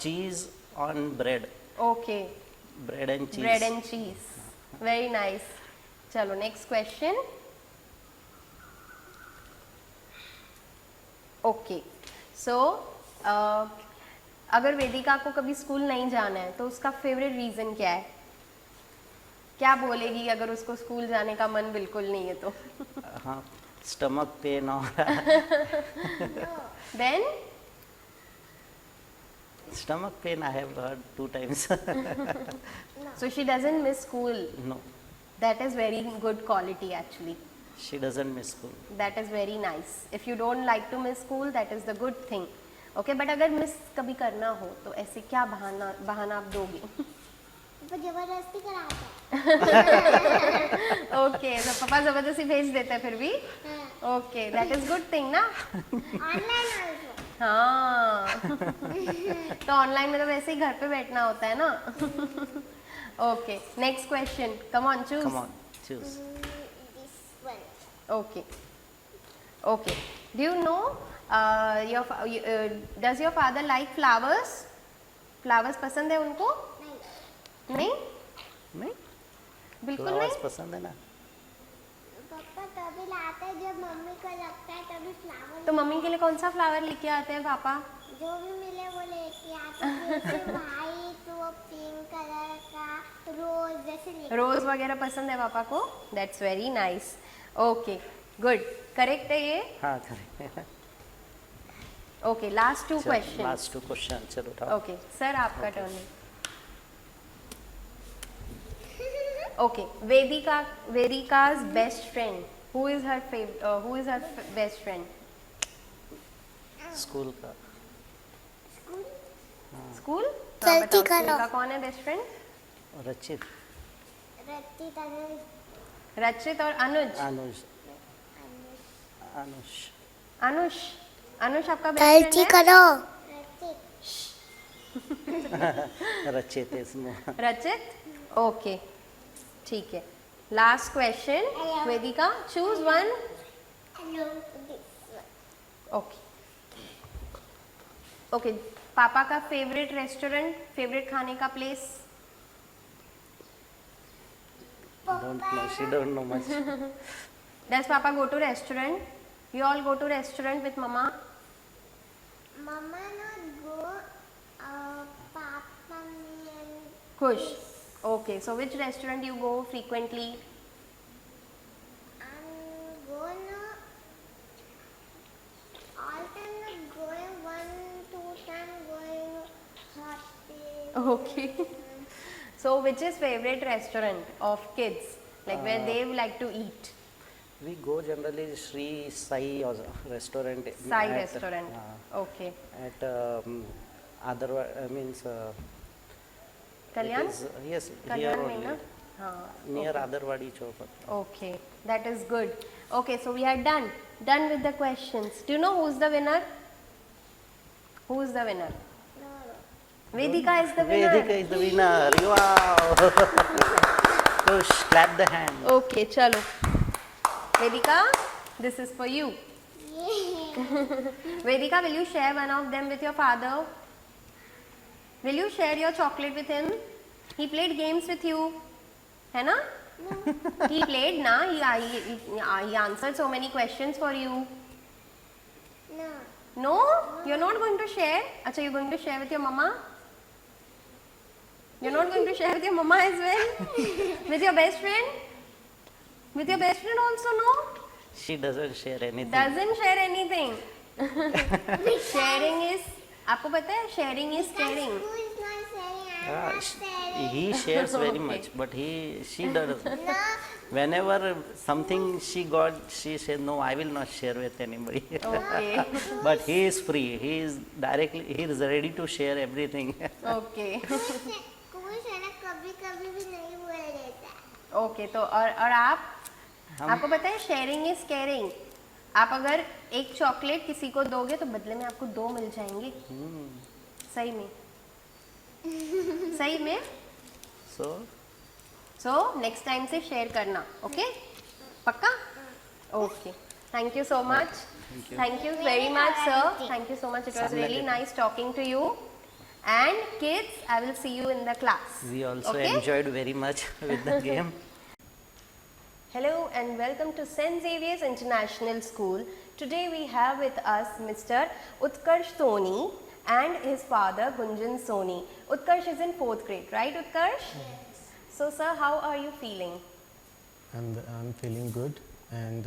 cheese on bread. Okay. Bread and cheese. Bread and cheese. Very nice. चलो नेक्स्ट क्वेश्चन. ओके सो अगर वेदिका को कभी स्कूल नहीं जाना है तो उसका फेवरेट रीज़न क्या है? क्या बोलेगी अगर उसको स्कूल जाने का मन बिल्कुल नहीं है तो? हाँ, स्टमक पेन और then stomach pain I have heard 2 times. so she doesn't miss school. No, That is very good quality actually. she doesn't miss school. That is very nice. If you don't like to miss school, that is the good thing. Okay, but अगर miss कभी करना हो तो ऐसे क्या बहाना आप दोगे? वो जबरदस्ती कराता है। ओके तो पापा जबरदस्ती भेज देते हैं फिर भी. Okay that is good thing ना. Online also. हाँ तो ऑनलाइन में तो वैसे ही घर पे बैठना होता है ना. Okay next question. Come on choose. Come on, choose. This one. Okay. Okay. Do you know does your father like flowers? Flowers पसंद है उनको? नहीं। नहीं? नहीं? बिल्कुल फ्लावर्स नहीं? पसंद है ना? पापा तभी लाते हैं जब मम्मी को लगता है तभी फ्लावर। तो मम्मी के लिए कौन सा फ्लावर लेके आते हैं पापा? जो भी मिले वो लेके आते हैं, जैसे वाइट, वो पिंक कलर का, रोज जैसे लेके। रोज वगैरह पसंद है पापा को? That's very nice. Okay, good. Correct है ये? हाँ correct. Okay, last 2 question. Last 2 question चलो उठाओ. ओके सर, आपका टर्न है. Okay, Vedika's best friend. Who is her best friend? School का. स्कूल? जल्दी बताओ, स्कूल करो. का कौन है बेस्ट फ्रेंड? रचित. रत्ती तने रचित और अनुज. अनुज. अनुष. अनुष. अनुष आपका बेस्ट गलती फ्रेंड है? करो। रत्ती रचित इसमें. रचित. ओके, ठीक है. Last question. Vedika, choose one. Hello okay. Okay, पापा का फेवरेट रेस्टोरेंट, फेवरेट खाने का place? Don't know. She don't know much. Does Papa go to restaurant? You all go to restaurant with Mama? Mama not go, Papa me and Kush. Okay, so which restaurant you go frequently? I'm gonna all time not going 1-2 time going hotel. Okay. So which is favorite restaurant of kids? Like where they like to eat? We go generally Sri Sai restaurant. Sai at, restaurant. Okay. At other means. Kalyan? it is, yes, here Kalyan mein only. na? हाँ. Near Adarwadi Chowk. Okay, that is good. Okay, so we are done with the questions. Do you know who's the winner? Who is the winner? Vedika is the winner. Vedika is the winner. Wow! Push, clap the hand. Okay, chalo. Vedika, this is for you. Vedika, will you share one of them with your father? Will you share your chocolate with him? He played games with you. है ना? He played na. He answered so many questions for you. No. No? You're not going to share? Acha, you're going to share with your mama? You're not going to share with your mama as well? With your best friend? With your best friend also, no? She doesn't share anything. Doesn't share anything. Sharing is, आपको पता है, sharing is caring. Who is not saying I'm Ah, not saying? he shares very Okay. much, but she doesn't. No. Whenever something she got, she said, no, I will not share with anybody. Okay. But he is free. He is ready to share everything. Okay. कुछ है ना कभी-कभी भी नहीं बोल देता है. Okay, तो और आपको पता है sharing is caring. आप अगर एक चॉकलेट किसी को दोगे तो बदले में आपको 2 मिल जाएंगे. सही में? सही में? So, नेक्स्ट टाइम से शेयर करना. ओके? पक्का? Okay. Thank you so much. Thank you very much, sir. Thank you so much. It was really nice talking to you. And kids, I will see you in the class. we also Okay? enjoyed very much with the game. Hello and welcome to St. Xavier's International School. Today we have with us Mr. Utkarsh Soni and his father Gunjan Soni. Utkarsh is in 4th grade, right Utkarsh? Yes. So sir, how are you feeling? I'm feeling good, and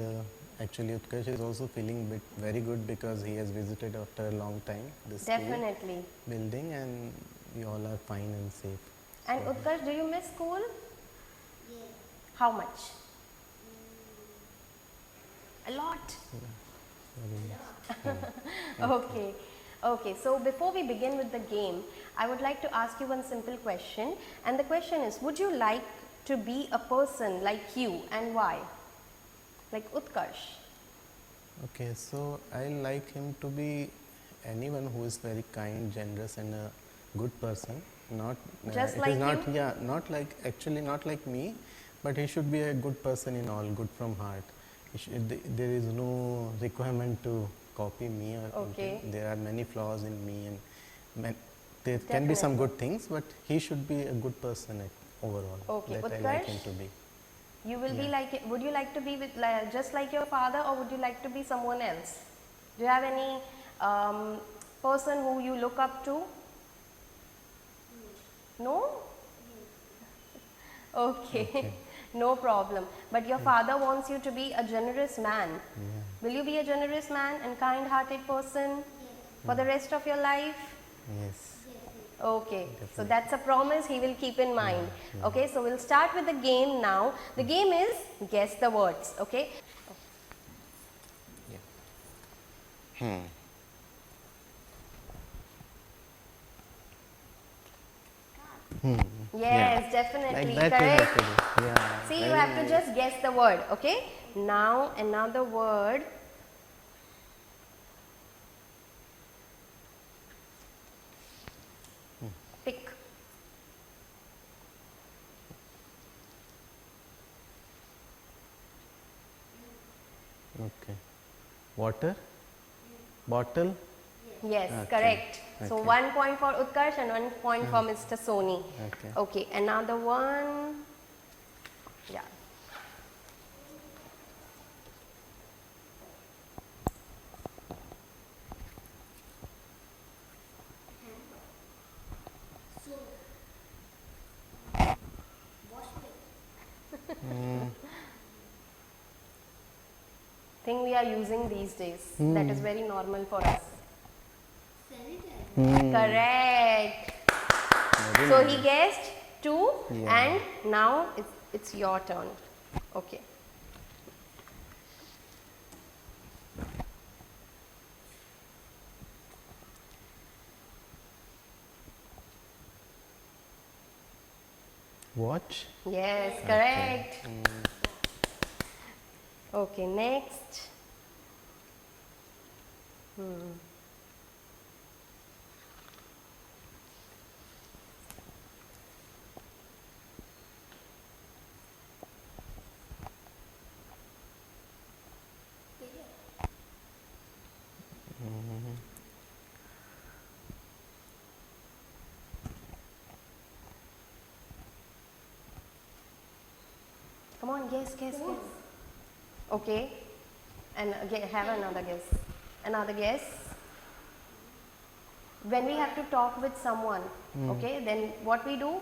actually Utkarsh is also feeling very good because he has visited after a long time this Definitely. school building, and we all are fine and safe. And Utkarsh, do you miss school? Yes. How much? A lot. Okay. Okay, so before we begin with the game, I would like to ask you one simple question, and the question is, would you like to be a person like you and why? Like Utkarsh. Okay, so I like him to be anyone who is very kind, generous, and a good person. Not Just it like is not you? yeah, not like actually not like me, but he should be a good person in all, good from heart. There is no requirement to copy me or Okay. anything. There are many flaws in me, and there can be some good things, but he should be a good person overall. Okay, that I like him Utkarsh? to be. You will be like, would you like to be with just like your father, or would you like to be someone else? Do you have any person who you look up to? No? Okay, no problem. But your father wants you to be a generous man. Will you be a generous man and kind-hearted person for the rest of your life? Yes. Okay, so that's a promise he will keep in mind. Okay, so we'll start with the game now. The game is guess the words. Okay. Yes, definitely Like that we have correct. to do. Yeah. See, you have to just guess the word. Okay. Now another word. Pick. Okay. Water? Bottle? Yes, Okay. correct. So Okay. 1 point for Utkarsh and 1 point for Mr. Soni. Okay. Okay, another one. Yeah. Thing we are using these days. That is very normal for us. Correct. So he guessed 2 and now it's your turn. Okay. Watch? Yes, correct. Okay, next. Come on, guess. Okay. And have another guess. Another guess. When we have to talk with someone, okay, then what we do?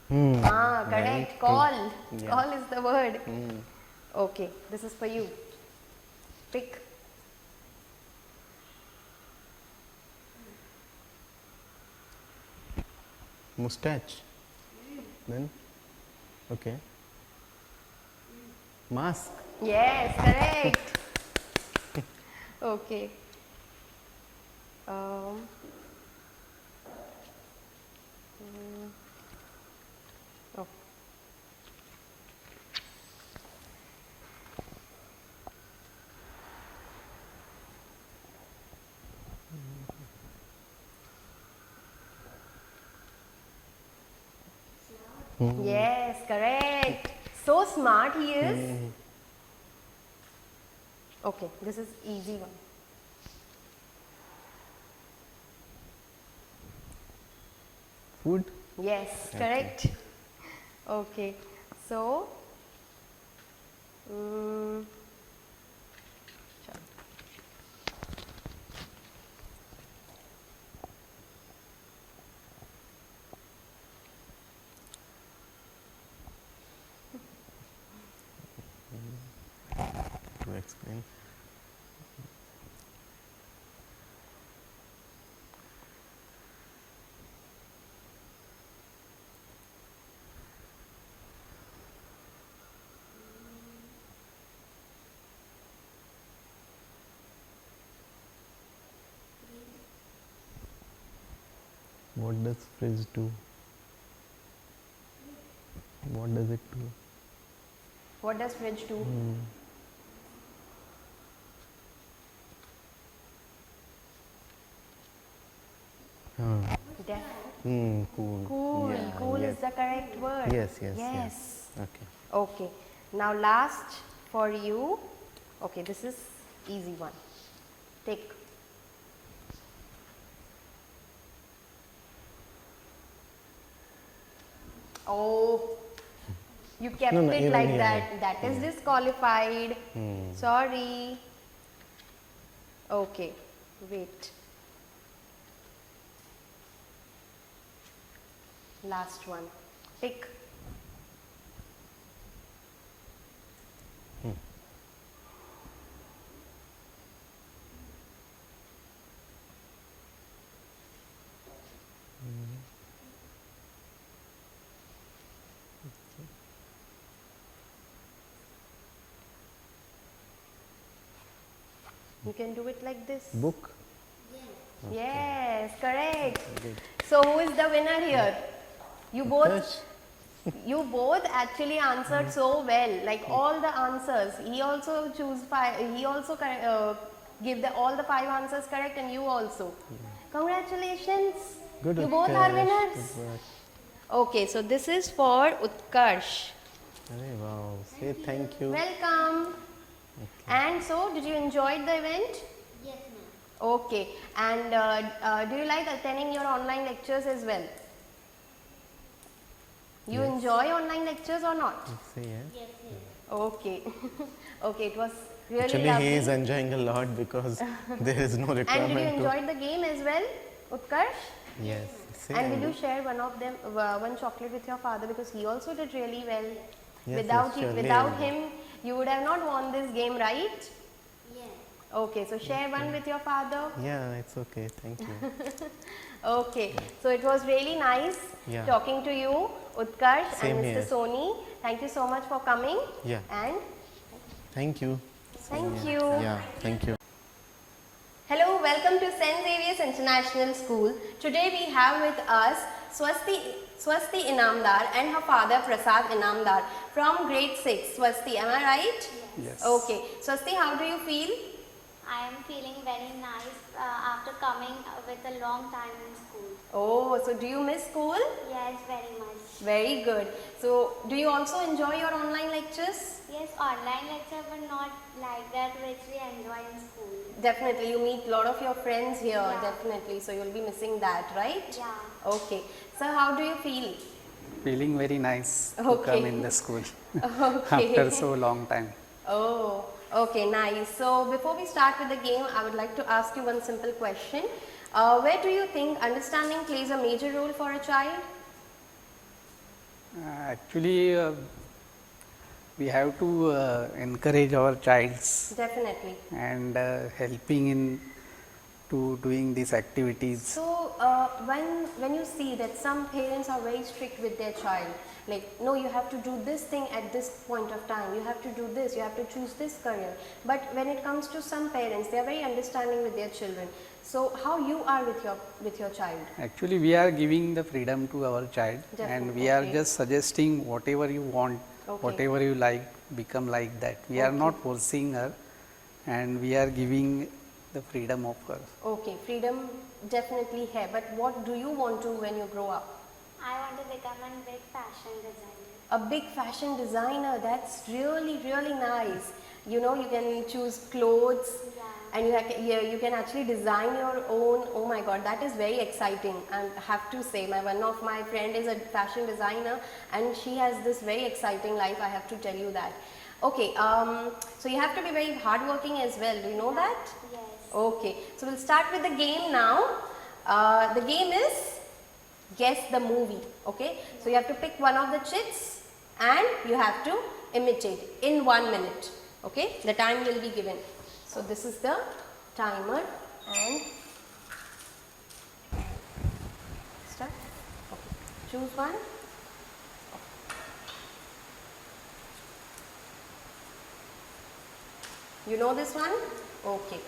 Correct. Very Call. Yeah. Call is the word. Okay, this is for you. Pick. Mustache? Then? Okay. Mask? Yes, correct. Okay. Um, oh. Yes, correct. So smart he is. Okay, this is easy one. Food? Yes, correct. Okay, so chalo. To explain. What does fridge do? What does it do? What does fridge do? Def- Cool. Cool. Yeah, Cool yes. is the correct word. Yes. Yes. Okay. Okay. Now last for you. Okay, this is easy one. Take. Oh. You kept No, no, it even like here, that. That is disqualified. Sorry. Okay, wait. Last one. Pick. You can do it like this. Book. Yes, correct. So who is the winner here? You both. Yes. You both actually answered so well, like all the answers. He also choose five. He also give all the 5 answers correct, and you also. Congratulations! Good. You both are Utkarsh. winners. Good work. Okay, so this is for Utkarsh. Arey, wow. Say thank you. Welcome. And so, did you enjoy the event? Yes, ma'am. Okay. And do you like attending your online lectures as well? You enjoy online lectures or not? Say yes. Yes, yes. Okay. Okay, it was really Actually, lovely. he is enjoying a lot because there is no And did you requirement to. enjoy the game as well, Utkarsh? Yes. Say And I will you do. share one of them, one chocolate with your father, because he also did really well. Yes, without yes, surely I without will. him, you would have not won this game, right? Yes. Okay, so share one with your father. Yeah, it's okay. Thank you. Okay, so it was really nice Yeah. talking to you, Utkarsh Same and Mr. here. Soni. Thank you so much for coming. Yeah. And Thank you. thank you. Yeah. Thank you. Hello, welcome to St. Xavier's International School. Today we have with us Swasti Inamdar and her father Prasad Inamdar from grade 6. Swasti, am I right? Yes. Okay. Swasti, how do you feel? I am feeling very nice after coming with a long time in school. Oh, so do you miss school? Yes, very much. Very good. So, do you also enjoy your online lectures? Yes, online lecture but not like that which we enjoy in school. Definitely, you meet a lot of your friends here, Yeah. definitely. So, you'll be missing that, right? Yeah. Okay. So, how do you feel? Feeling very nice to Okay. come in the school Okay. after so long time. Oh, okay, nice. So, before we start with the game, I would like to ask you one simple question. Where do you think understanding plays a major role for a child? Actually, we have to encourage our childs Definitely. and helping in to doing these activities. So, when you see that some parents are very strict with their child, like, no, you have to do this thing at this point of time, you have to do this, you have to choose this career. But when it comes to some parents, they are very understanding with their children. So, how you are with your child? Actually, we are giving the freedom to our child, and we are Okay. just suggesting whatever you want, Okay. whatever you like, become like that. We are Okay. not forcing her, and we are giving the freedom of her. Okay, freedom definitely here. But what do you want to when you grow up? I want to become a big fashion designer. A big fashion designer. That's really really nice. You know, you can choose clothes. Yeah. And you can actually design your own. Oh my God, that is very exciting. I have to say, one of my friend is a fashion designer, and she has this very exciting life. I have to tell you that. Okay, so you have to be very hardworking as well. Do you know that? Yes. Okay, so we'll start with the game now. The game is guess the movie. Okay, so you have to pick one of the chits and you have to imitate in 1 minute. Okay, the time will be given. So this is the timer and start. Okay. Choose one. You know this one? Okay.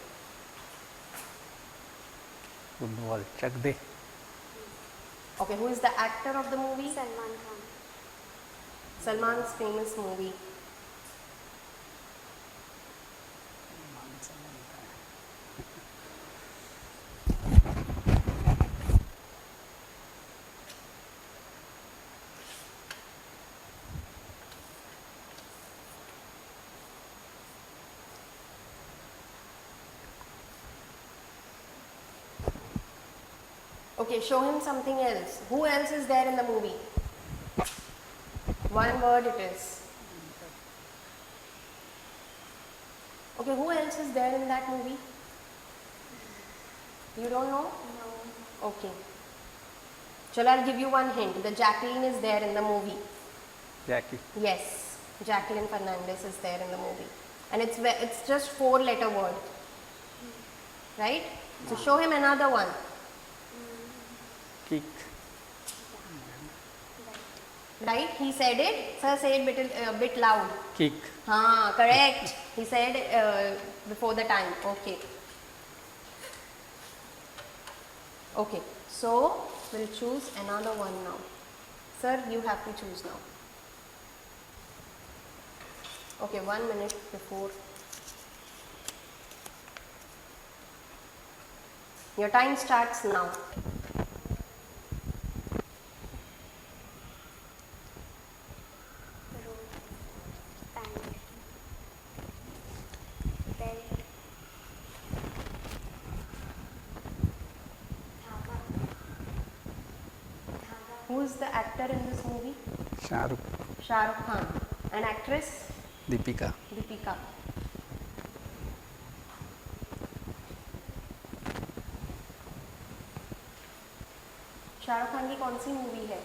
Football, chak de. Okay, who is the actor of the movie? Salman Khan. Salman's famous movie. Okay, show him something else. Who else is there in the movie? One word it is. Okay, who else is there in that movie? You don't know? No. Okay. Chalo, I'll give you one hint. The Jacqueline is there in the movie. Jackie. Yes, Jacqueline Fernandez is there in the movie. And it's just 4-letter word. Right? So show him another one. Kick. Right? He said it. Sir, say it a bit loud. Kick. Haan, correct. He said before the time. Okay. Okay. So, we'll choose another one now. Sir, you have to choose now. Okay, 1 minute before. Your time starts now. Who is the actor in this movie? Shah Rukh. Shah Rukh Khan. An actress? Deepika. Deepika. Shahrukh Khan की कौन सी movie है?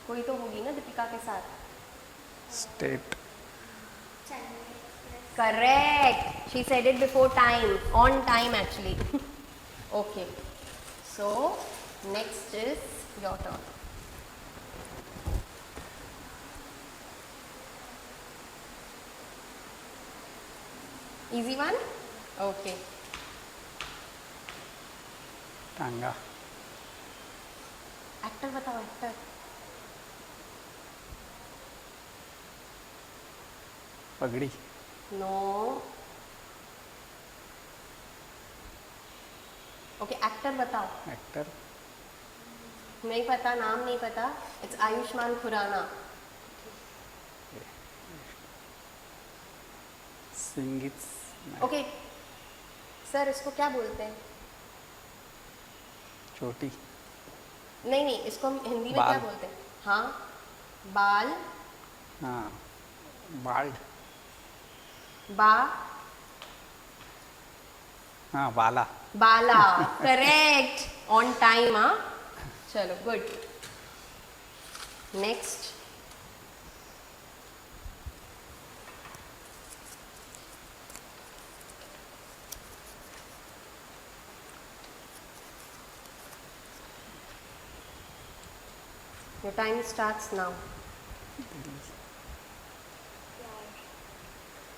कोई तो होगी ना दीपिका के साथ. State. Correct. She said it before time. On time actually. Okay. So next is your turn. Easy one? Okay. Tanga. Actor बताओ actor. Pagdi. No. Okay, actor बताओ. Actor. नहीं पता, नाम नहीं पता. It's Ayushmann Khurana. Singit. Okay. सर इसको क्या बोलते हैं? Choti. नहीं नहीं, इसको हम हिंदी में बाल. क्या बोलते हैं? हाँ, बाल. हाँ. Bald. बा. हाँ, बाला. बाला. Correct. On time, हाँ. चलो, good. Next. Your time starts now.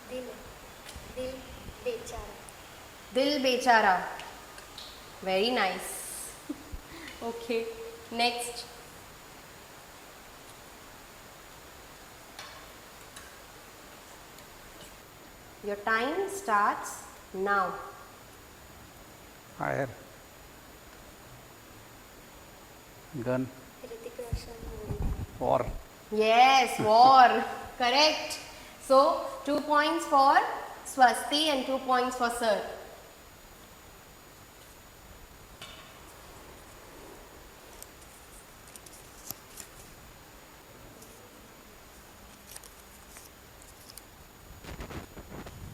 दिल बेचारा. Dil Bechara. Very nice. Okay. Next. Your time starts now. Fire. Gun. Hrithik Roshan. War. Yes, war. Correct. So, 2 points for Swasti and 2 points for Sir.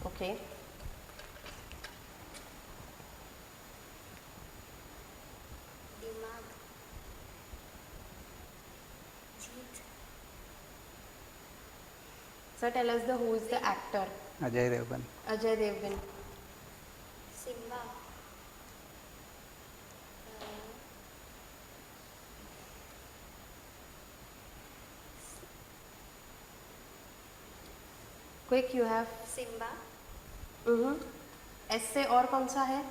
Okay. दिमाग. जीत. So, tell us who is the actor. Ajay Devgan. Ajay Devgan. Simmba. Quick, you have. Simmba. S से और कौन सा है?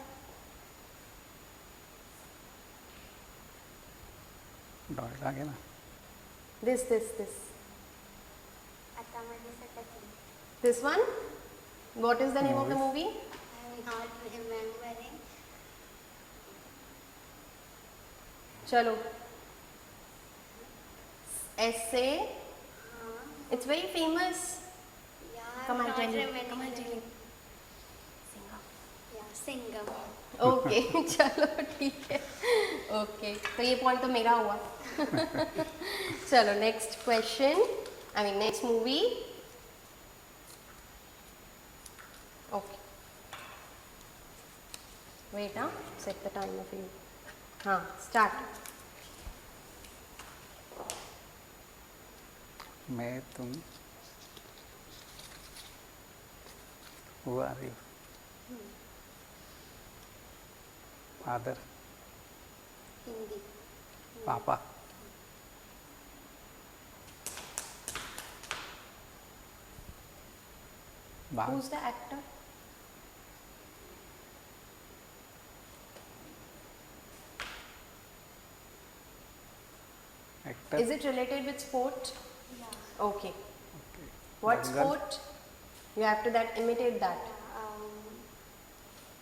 Dot आगे ना. This. आता माझे सकत. This one? What is the name of the movie? I am not remembering. Chalo. S से. It's very famous. Yeah, Come on, not tell me. remembering. Come on, tell me. Sing up. Yeah, Singham. Okay चलो ठीक है okay तो ये point तो मेरा हुआ चलो next question I mean next movie okay wait हाँ set the timer for you हाँ स्टार्ट मैं तुम Who are you? Father, Hindi. Papa. Bag. who's the actor Actor. is it related with sport Yeah. okay what Dangal. sport you have to that imitate that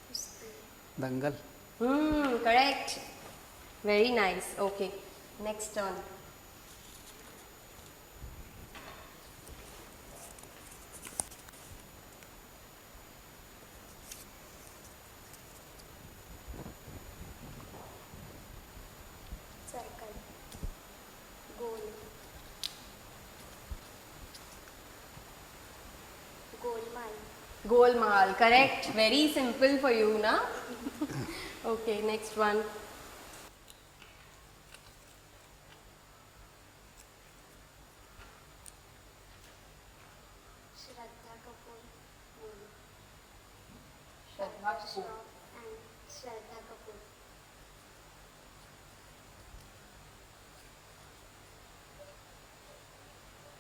Kusti. Dangal. Correct. Very nice. Okay. Next turn. Circle. Goal. Golmaal. Golmaal. Correct. Very simple for you, na? Okay. Next one. Shraddha Kapoor. Movie. Shraddha Dr. Kapoor. Shroff and Shraddha Kapoor.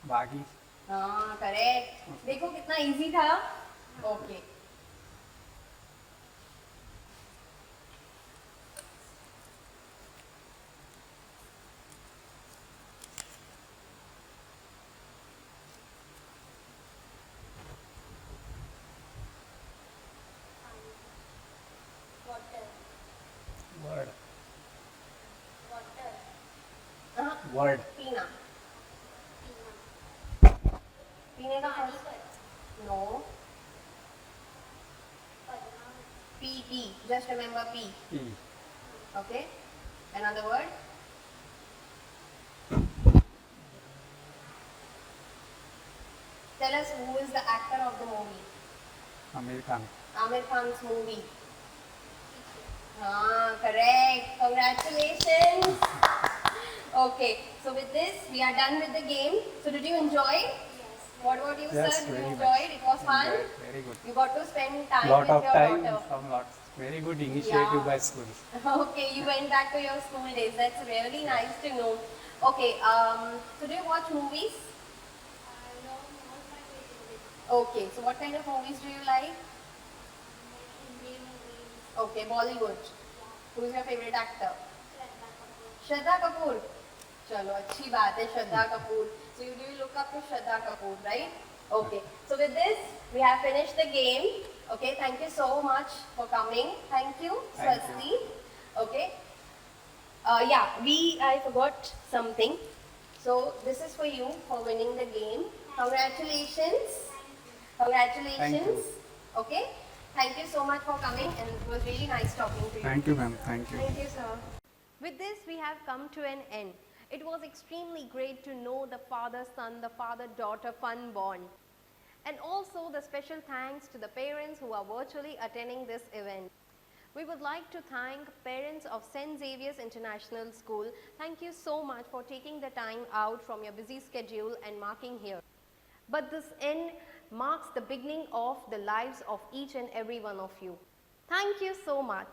Baghi. हाँ correct देखो कितना easy था okay Water. Word. Water. Word. पीना Pina. पीने का no Padma. P just remember P E. okay another word tell us who is the actor of the movie American. Amir Khan's movie. Correct. Congratulations. Okay, so with this, we are done with the game. So did you enjoy? Yes. What about you, Yes, sir? Did you very enjoy much. it? It was fun? Enjoyed. Very good. You got to spend time Lot with of your time, daughter. some lots. Very good initiative Yeah. by school. Okay, you went back to your school days. That's really nice to know. Okay, so do you watch movies? I know more my favorite. Okay, so what kind of movies do you like? Hindi movies. Okay, Bollywood. Who is your favorite actor? Shraddha Kapoor. Shraddha Kapoor चलो अच्छी बात है Shraddha Kapoor so you do look up to Shraddha Kapoor right okay so with this we have finished the game okay thank you so much for coming thank you Thank Swasti okay yeah I forgot something so this is for you for winning the game congratulations congratulations okay thank you so much for coming and it was really nice talking to you Thank you, ma'am. Thank you. Thank you, sir. With this, we have come to an end. It was extremely great to know the father-son, the father-daughter fun bond. And also the special thanks to the parents who are virtually attending this event. We would like to thank parents of St. Xavier's International School. Thank you so much for taking the time out from your busy schedule and marking here. But this end marks the beginning of the lives of each and every one of you. Thank you so much.